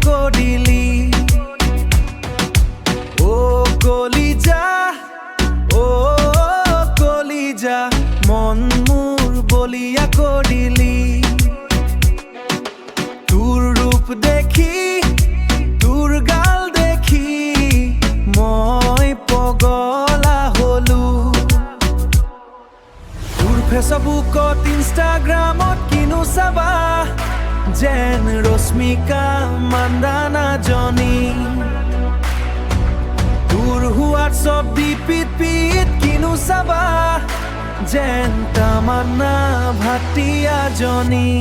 কৰিলি কলিজা মন মোৰ বলিয়া কৰিলি তোৰ ৰূপ দেখি তোৰ গাল দেখি মই পগলা হলো তোৰ ফেচবুকত ইনষ্টাগ্ৰামত কিনো চাবা যেন ৰশ্মিকা মান্দানা জনী তোৰ হোৱাটছআপ ডিপিত কিনো চাবা যেন তামান্না ভাটিয়া জনী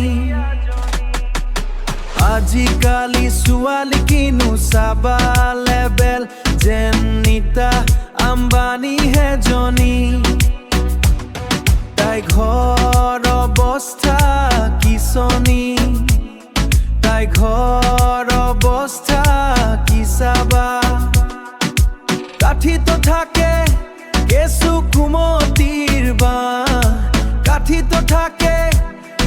আজিকালি ছোৱালী কিনো চাবা লেবেল যেন নীতা আম্বানীহে জনী তাই ঘৰ অৱস্থা কিচনী তাই ঘৰ অৱস্থা কি চাবা কাঠিত থাকে কেঁচু কুমতিৰ বাঁহ কাঠিত থাকে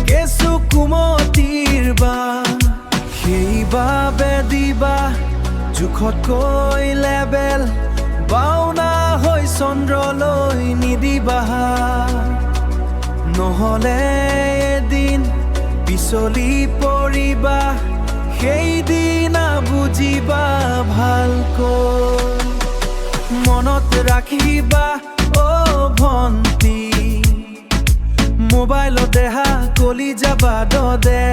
কেঁচু কুমতিৰ বাঁহ সেইবাবে দিবা জোখতকৈ লেবেল বাওনা হৈ চন্দ্ৰলৈ নিদিবা নহ'লে এদিন পিছলি পৰিবা সেইদিনা বুজিবা ভালকৈ মনত ৰাখিবা ভণ্টি মোবাইলত দেহা কলিজা বাদ দে